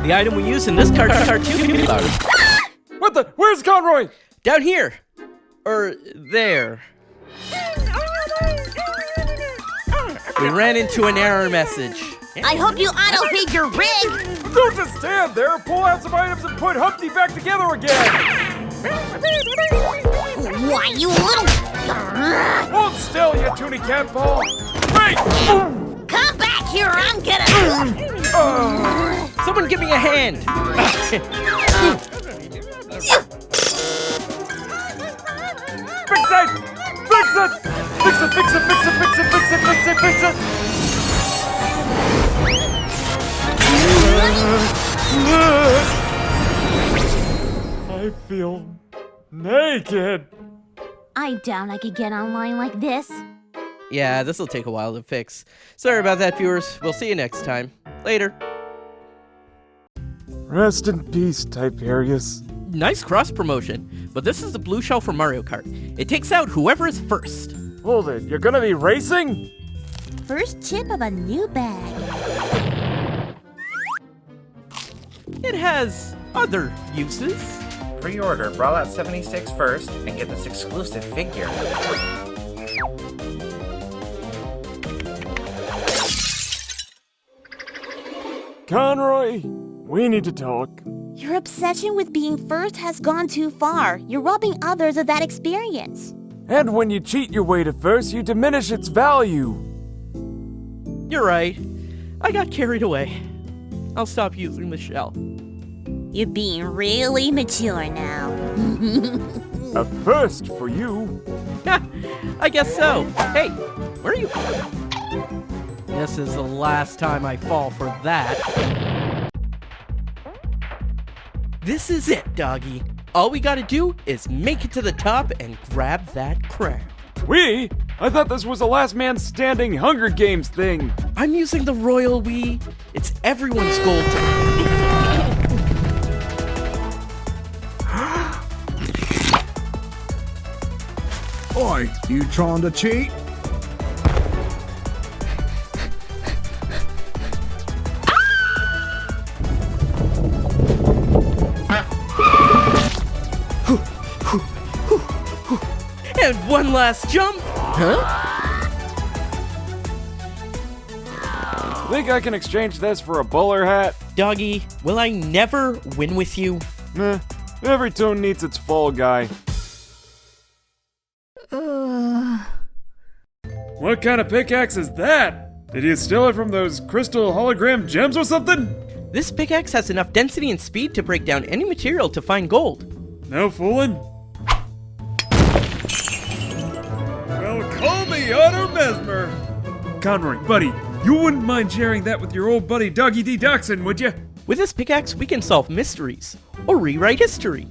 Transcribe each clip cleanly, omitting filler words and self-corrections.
The item we use in this cartoon. What the? Where's Conroy? Down here. Or there. We ran into an error message. I hope you auto-feed your rig! Don't just stand there! Pull out some items and put Humpty back together again! Why, you little... Hold still, you toony cat ball! Wait! Come back here, I'm gonna... Someone give me a hand! Fix it! Fix it! Fix it, fix it, fix it, fix it, fix it, fix it, fix it! I feel naked. I doubt I could get online like this. Yeah, this'll take a while to fix. Sorry about that, viewers. We'll see you next time. Later. Rest in peace, Tiberius. Nice cross-promotion, but this is the blue shell for Mario Kart. It takes out whoever is first. Hold it, you're gonna be racing? First chip of a new bag. It has other uses. Pre-order Brawlout 76 first and get this exclusive figure. Conroy, we need to talk. Your obsession with being first has gone too far. You're robbing others of that experience. And when you cheat your way to first, you diminish its value. You're right. I got carried away. I'll stop using the shell. You're being really mature now. A first for you. I guess so. Hey, where are you? This is the last time I fall for that. This is it, doggy. All we gotta do is make it to the top and grab that crown. We? I thought this was a last man standing Hunger Games thing. I'm using the royal we. It's everyone's goal to... Oi, you trying to cheat? And one last jump. Huh? Think I can exchange this for a bowler hat? Doggy, will I never win with you? Meh, every toon needs its fall guy. What kind of pickaxe is that? Did you steal it from those crystal hologram gems or something? This pickaxe has enough density and speed to break down any material to find gold. No fooling? Well, call me Otto Mesmer. Conroy, buddy, you wouldn't mind sharing that with your old buddy Doggy D. Dachshund, would you? With this pickaxe, we can solve mysteries or rewrite history.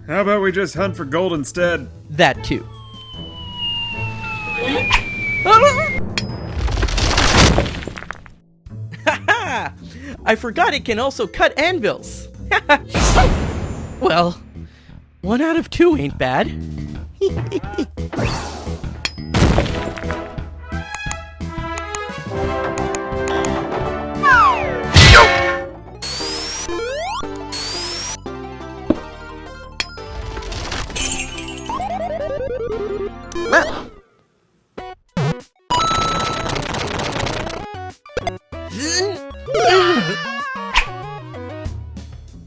How about we just hunt for gold instead? That too. Haha! I forgot it can also cut anvils. Well, 1 out of 2 ain't bad.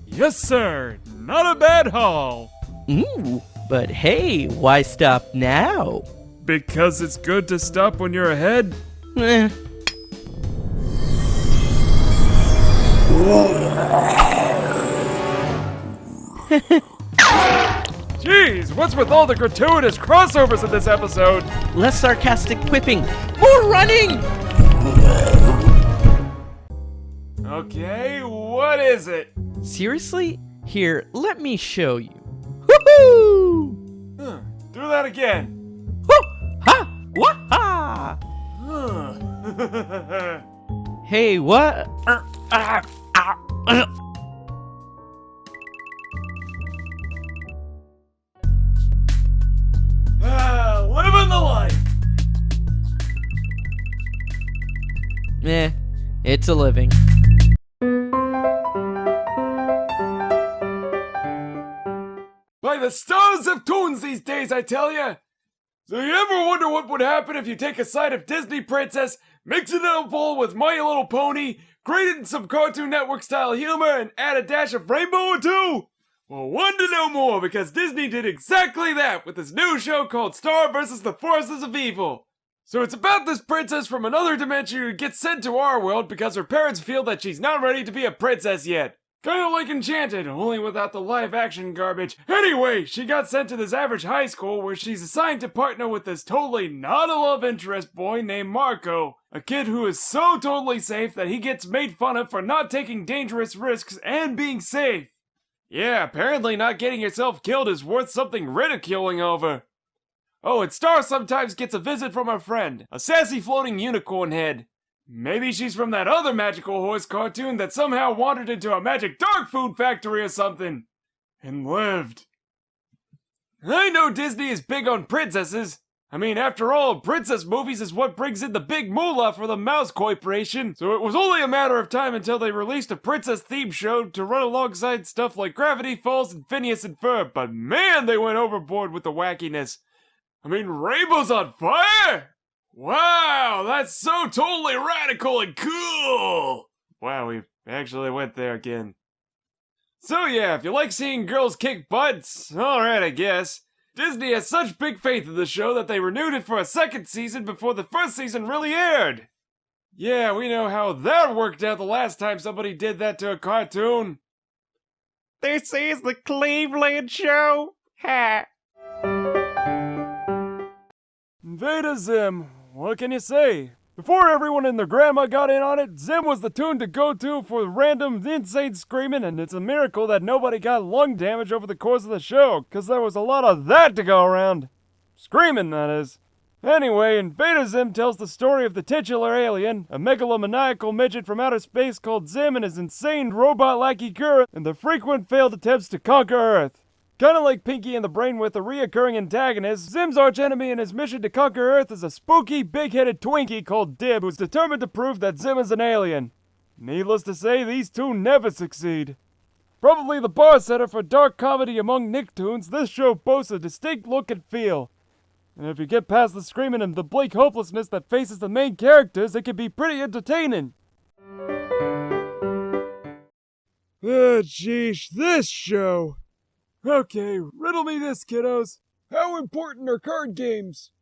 Yes, sir. Not a bad haul. Ooh, but hey, why stop now? Because it's good to stop when you're ahead. Eh. Jeez, what's with all the gratuitous crossovers in this episode? Less sarcastic quipping. More running! Okay, what is it? Seriously? Here, let me show you. Woohoo! Do that again. Woo! Ha! Wah-ha! Hey, what? Living the life. It's a living. by the stars of Dtoons these days, I tell ya! So you ever wonder what would happen if you take a side of Disney Princess, mix it in a bowl with My Little Pony, grate it in some Cartoon Network style humor, and add a dash of rainbow or two? Well, wonder no more, because Disney did exactly that with this new show called Star vs. the Forces of Evil. So it's about this princess from another dimension who gets sent to our world because her parents feel that she's not ready to be a princess yet. Kinda like Enchanted, only without the live-action garbage. Anyway, she got sent to this average high school where she's assigned to partner with this totally not a love interest boy named Marco. A kid who is so totally safe that he gets made fun of for not taking dangerous risks and being safe. Yeah, apparently not getting yourself killed is worth something ridiculing over. Oh, and Star sometimes gets a visit from her friend, a sassy floating unicorn head. Maybe she's from that other magical horse cartoon that somehow wandered into a magic dog food factory or something. And lived. I know Disney is big on princesses. I mean, after all, princess movies is what brings in the big moolah for the Mouse Corporation, so it was only a matter of time until they released a princess-themed show to run alongside stuff like Gravity Falls and Phineas and Ferb, but man, they went overboard with the wackiness. I mean, Rainbow's on fire? Wow, that's so totally radical and cool! Wow, we actually went there again. So yeah, if you like seeing girls kick butts, alright I guess. Disney has such big faith in the show that they renewed it for a second season before the first season really aired. Yeah, we know how that worked out the last time somebody did that to a cartoon. This is the Cleveland Show. Ha! Invader Zim, what can you say? Before everyone and their grandma got in on it, Zim was the tune to go to for random insane screaming, and it's a miracle that nobody got lung damage over the course of the show, cause there was a lot of that to go around. Screaming, that is. Anyway, Invader Zim tells the story of the titular alien, a megalomaniacal midget from outer space called Zim and his insane robot lackey Kura, and the frequent failed attempts to conquer Earth. Kinda like Pinky and the Brain with a reoccurring antagonist, Zim's archenemy in his mission to conquer Earth is a spooky, big-headed Twinkie called Dib who's determined to prove that Zim is an alien. Needless to say, these two never succeed. Probably the bar setter for dark comedy among Nicktoons, this show boasts a distinct look and feel. And if you get past the screaming and the bleak hopelessness that faces the main characters, it can be pretty entertaining. Oh, geesh, this show! Okay, riddle me this, kiddos. How important are card games?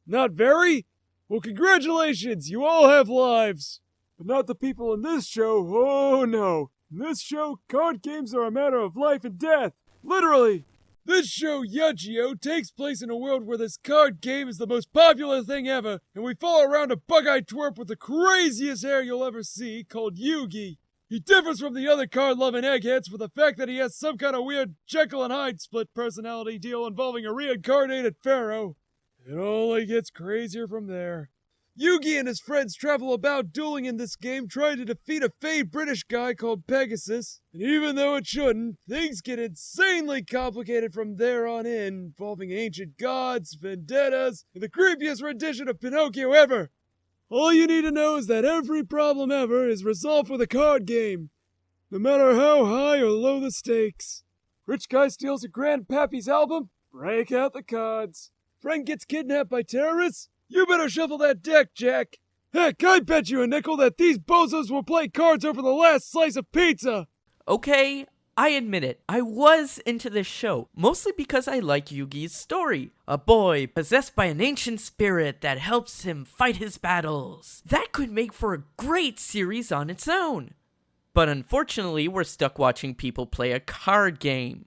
Not very? Well, congratulations, you all have lives. But not the people in this show, oh no. In this show, card games are a matter of life and death. Literally. This show, Yugio, takes place in a world where this card game is the most popular thing ever, and we follow around a bug-eyed twerp with the craziest hair you'll ever see, called Yugi. He differs from the other card-loving eggheads for the fact that he has some kind of weird Jekyll and Hyde split personality deal involving a reincarnated pharaoh. It only gets crazier from there. Yugi and his friends travel about dueling in this game trying to defeat a fake British guy called Pegasus. And even though it shouldn't, things get insanely complicated from there on in, involving ancient gods, vendettas, and the creepiest rendition of Pinocchio ever. All you need to know is that every problem ever is resolved with a card game, no matter how high or low the stakes. Rich guy steals a grandpappy's album? Break out the cards. Friend gets kidnapped by terrorists? You better shuffle that deck, Jack. Heck, I bet you a nickel that these bozos will play cards over the last slice of pizza. Okay, I admit it, I was into this show, mostly because I like Yugi's story. A boy possessed by an ancient spirit that helps him fight his battles. That could make for a great series on its own. But unfortunately, we're stuck watching people play a card game.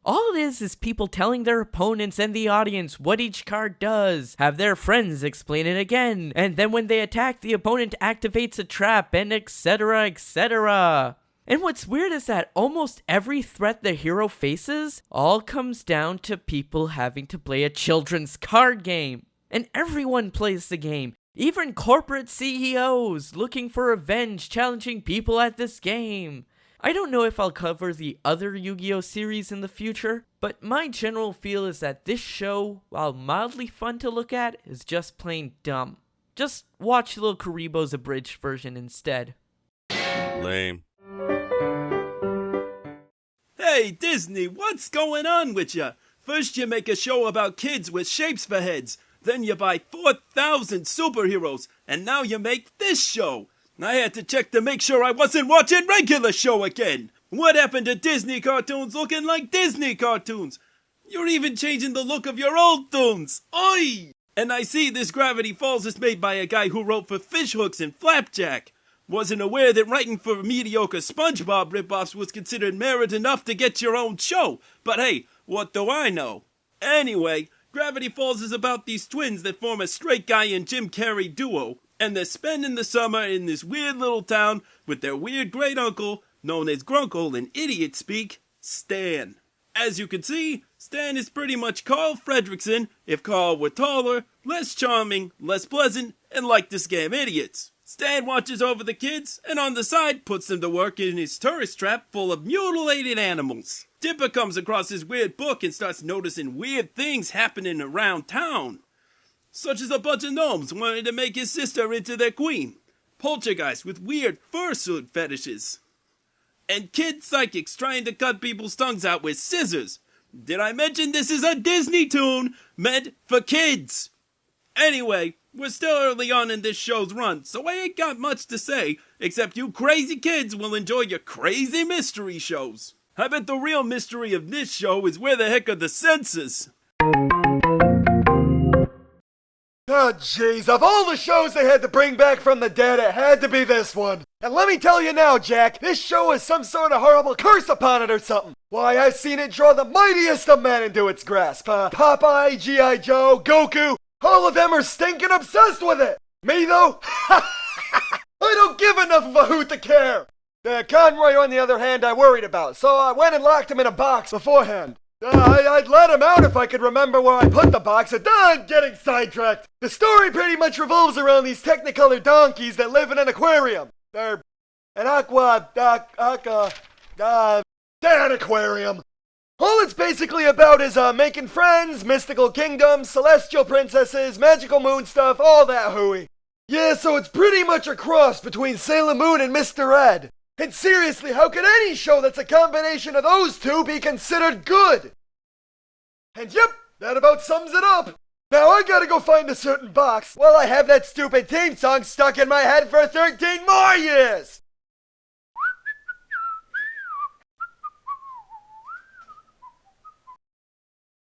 All it is people telling their opponents and the audience what each card does, have their friends explain it again, and then when they attack, the opponent activates a trap, and etc, etc. And what's weird is that almost every threat the hero faces all comes down to people having to play a children's card game. And everyone plays the game, even corporate CEOs looking for revenge, challenging people at this game. I don't know if I'll cover the other Yu-Gi-Oh series in the future, but my general feel is that this show, while mildly fun to look at, is just plain dumb. Just watch Lil Karibo's abridged version instead. Lame. Hey, Hey, Disney, what's going on with ya? First you make a show about kids with shapes for heads, then you buy 4,000 superheroes, and now you make this show. I had to check to make sure I wasn't watching regular show again. What happened to Disney cartoons looking like Disney cartoons? You're even changing the look of your old Toons. Oi! And I see this Gravity Falls is made by a guy who wrote for Fishhooks and Flapjack. Wasn't aware that writing for mediocre SpongeBob ripoffs was considered merit enough to get your own show. But hey, what do I know? Anyway, Gravity Falls is about these twins that form a straight guy and Jim Carrey duo, and they're spending the summer in this weird little town with their weird great uncle, known as Grunkle in idiot speak, Stan. As you can see, Stan is pretty much Carl Fredricksen if Carl were taller, less charming, less pleasant, and liked to scam idiots. Stan watches over the kids, and on the side puts them to work in his tourist trap full of mutilated animals. Dipper comes across his weird book and starts noticing weird things happening around town. Such as a bunch of gnomes wanting to make his sister into their queen. Poltergeists with weird fursuit fetishes. And kid psychics trying to cut people's tongues out with scissors. Did I mention this is a Disney toon meant for kids? Anyway, we're still early on in this show's run, so I ain't got much to say, except you crazy kids will enjoy your crazy mystery shows. I bet the real mystery of this show is where the heck are the censors? Oh, jeez, of all the shows they had to bring back from the dead, it had to be this one. And let me tell you now, Jack, this show has some sort of horrible curse upon it or something. Why, I've seen it draw the mightiest of men into its grasp. Popeye, G.I. Joe, Goku, all of them are stinking obsessed with it. Me, though? I don't give enough of a hoot to care. Conroy, on the other hand, I worried about, so I went and locked him in a box beforehand. I'd let him out if I could remember where I put the box. I'm getting sidetracked. The story pretty much revolves around these technicolor donkeys that live in an aquarium. They're an an aquarium. All it's basically about is making friends, mystical kingdoms, celestial princesses, magical moon stuff, all that hooey. Yeah, so it's pretty much a cross between Sailor Moon and Mr. Ed. And seriously, how could any show that's a combination of those two be considered good? And yep, that about sums it up. Now I gotta go find a certain box while I have that stupid theme song stuck in my head for 13 more years!